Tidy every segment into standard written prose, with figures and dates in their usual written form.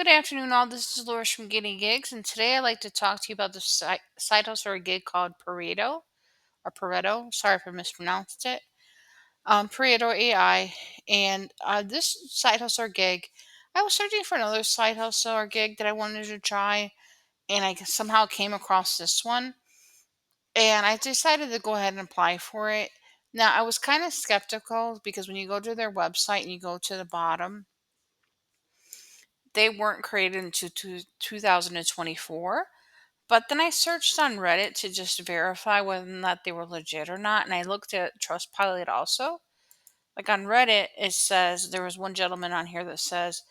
Good afternoon, all. This is Laura from Getting Gigs, and today I'd like to talk to you about the side hustle or gig called Pareto or Pareto. Sorry if I mispronounced it. Pareto AI, and this side hustle or gig, I was searching for another side hustle or gig that I wanted to try, and I somehow came across this one, and I decided to go ahead and apply for it. Now, I was kind of skeptical because when you go to their website and you go to the bottom, they weren't created until 2024. But then I searched on Reddit to just verify whether or not they were legit or not, and I looked at Trustpilot also. Like on Reddit, it says there was one gentleman on here that says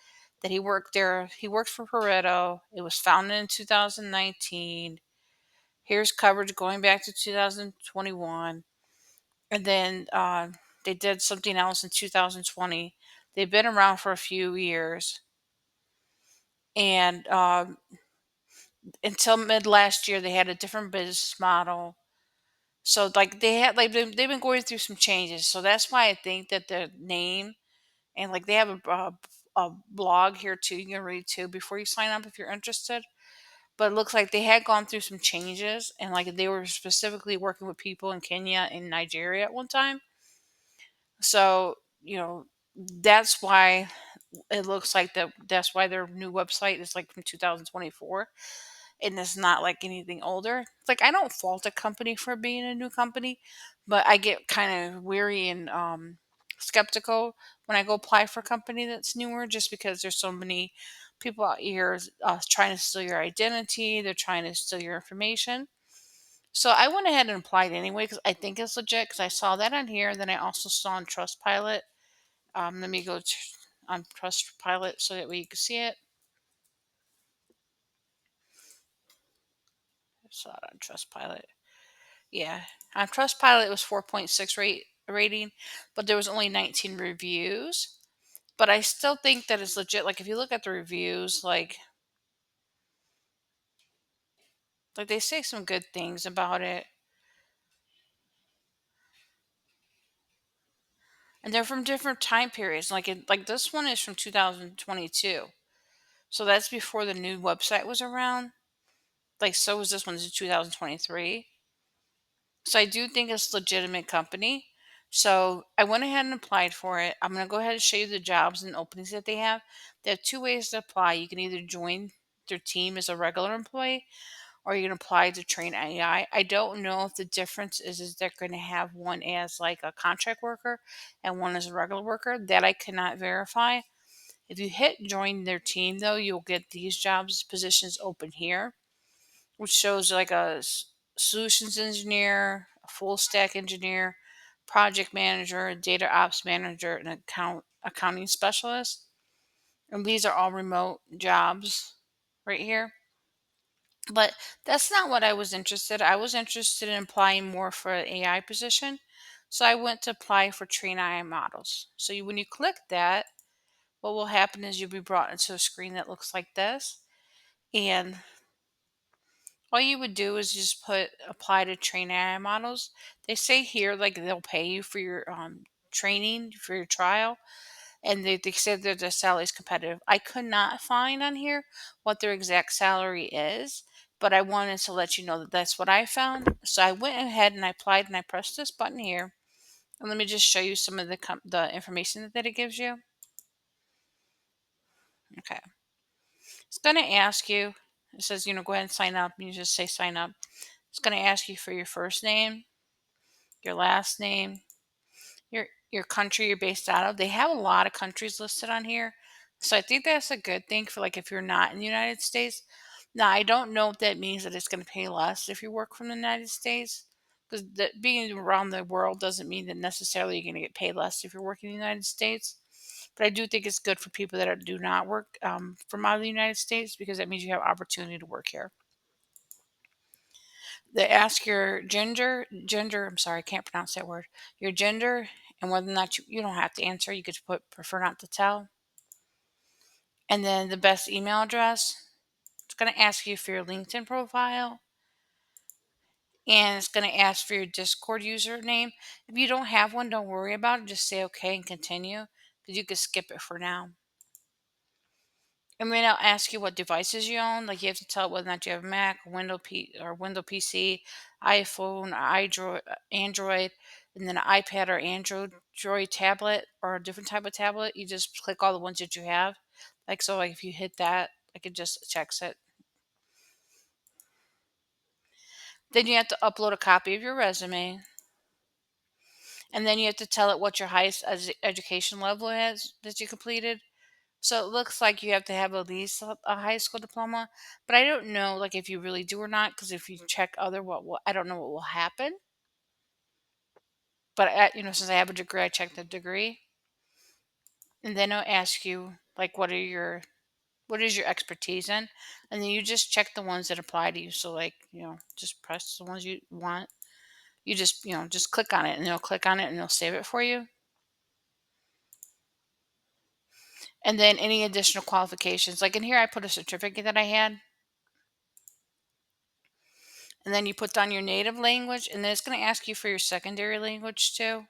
that he worked there. He worked for Pareto. It was founded in 2019. Here's coverage going back to 2021, and then they did something else in 2020. They've been around for a few years, and until mid last year, they had a different business model. So like they've been going through some changes. So that's why I think that the name and like they have a blog here too. You can read too before you sign up if you're interested. But it looks like they had gone through some changes and like they were specifically working with people in Kenya and Nigeria at one time. So, that's why it looks like that's why their new website is like from 2024 and it's not like anything older. It's like I don't fault a company for being a new company, but I get kind of weary and skeptical when I go apply for a company that's newer, just because there's so many people out here trying to steal your identity. They're trying to steal your information. So I went ahead and applied anyway because I think it's legit. Because I saw that on here. Then I also saw on Trustpilot. Let me go on Trustpilot so that way you can see it. I saw it on Trustpilot. Yeah, on Trustpilot it was 4.6 rating, but there was only 19 reviews. But I still think that it's legit. Like if you look at the reviews, like they say some good things about it, and they're from different time periods. Like this one is from 2022, so that's before the new website was around. Like so was this one's in 2023. So I do think it's a legitimate company. So I went ahead and applied for it. I'm going to go ahead and show you the jobs and openings that they have. They have two ways to apply. You can either join their team as a regular employee or you can apply to train AI. I don't know if the difference is they're going to have one as like a contract worker and one as a regular worker. That I cannot verify. If you hit join their team though, you'll get these jobs positions open here, which shows like solutions engineer, a full stack engineer, project manager, data ops manager, and accounting specialist. And these are all remote jobs right here. But that's not what I was interested. I was interested in applying more for an AI position. So I went to apply for train AI models. So when you click that, what will happen is you'll be brought into a screen that looks like this. And all you would do is just put apply to train AI models. They say here like they'll pay you for your training for your trial, and they said that the salary is competitive. I could not find on here what their exact salary is, but I wanted to let you know that that's what I found. So I went ahead and I applied and I pressed this button here. And let me just show you some of the information that it gives you. Okay. It's going to ask you, it says, go ahead and sign up. And you just say sign up. It's going to ask you for your first name, your last name, your country you're based out of. They have a lot of countries listed on here. So I think that's a good thing for like if you're not in the United States. Now I don't know if that means that it's going to pay less if you work from the United States. Because being around the world doesn't mean that necessarily you're going to get paid less if you're working in the United States. But I do think it's good for people that do not work from out of the United States because that means you have opportunity to work here. They ask your gender, I'm sorry, I can't pronounce that word, your gender, and whether or not you don't have to answer. You could put prefer not to tell. And then the best email address. It's going to ask you for your LinkedIn profile. And it's going to ask for your Discord username. If you don't have one, don't worry about it. Just say okay and continue because you can skip it for now. And then I'll ask you what devices you own. Like you have to tell it whether or not you have a Mac, Windows PC, iPhone, Android, and then an iPad or Android tablet or a different type of tablet. You just click all the ones that you have. Like so, like if you hit that, like it just checks it. Then you have to upload a copy of your resume, and then you have to tell it what your highest education level is that you completed. So it looks like you have to have at least a high school diploma, but I don't know like if you really do or not because if you check other what will I don't know what will happen. But since I have a degree, I check the degree, and then I'll ask you like what is your expertise in, and then you just check the ones that apply to you. So like just press the ones you want. You just just click on it, and they'll click on it, and they'll save it for you. And then any additional qualifications, like in here, I put a certificate that I had. And then you put down your native language, and then it's going to ask you for your secondary language too.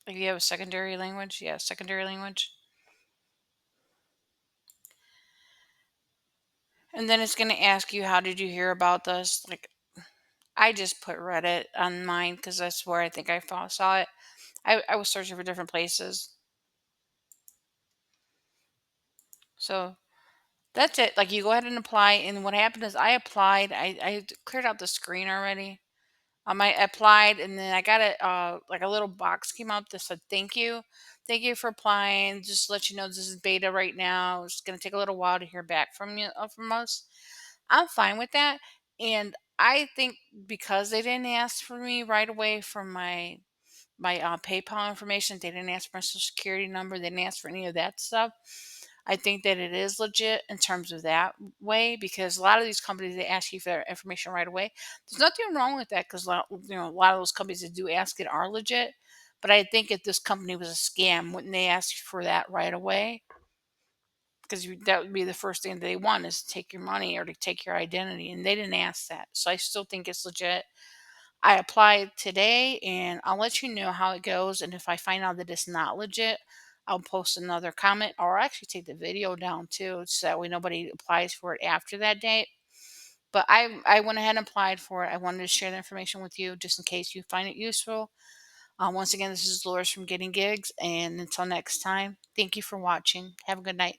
If you have a secondary language, yeah, secondary language. And then it's going to ask you, how did you hear about this? Like, I just put Reddit on mine because that's where I think saw it. I was searching for different places. So that's it. Like, you go ahead and apply. And what happened is I applied, I cleared out the screen already. I applied and then I got like a little box came up that said thank you for applying. Just to let you know this is beta right now. It's gonna take a little while to hear back from us. I'm fine with that, and I think because they didn't ask for me right away from my PayPal information, they didn't ask for my social security number, they didn't ask for any of that stuff. I think that it is legit in terms of that way because a lot of these companies they ask you for their information right away. There's nothing wrong with that because a lot of those companies that do ask it are legit. But I think if this company was a scam, wouldn't they ask you for that right away? Because that would be the first thing they want is to take your money or to take your identity, and they didn't ask that. So I still think it's legit. I applied today and I'll let you know how it goes. And if I find out that it's not legit, I'll post another comment or actually take the video down too so that way nobody applies for it after that date. But I went ahead and applied for it. I wanted to share the information with you just in case you find it useful. Once again, this is Dolores from Getting Gigs. And until next time, thank you for watching. Have a good night.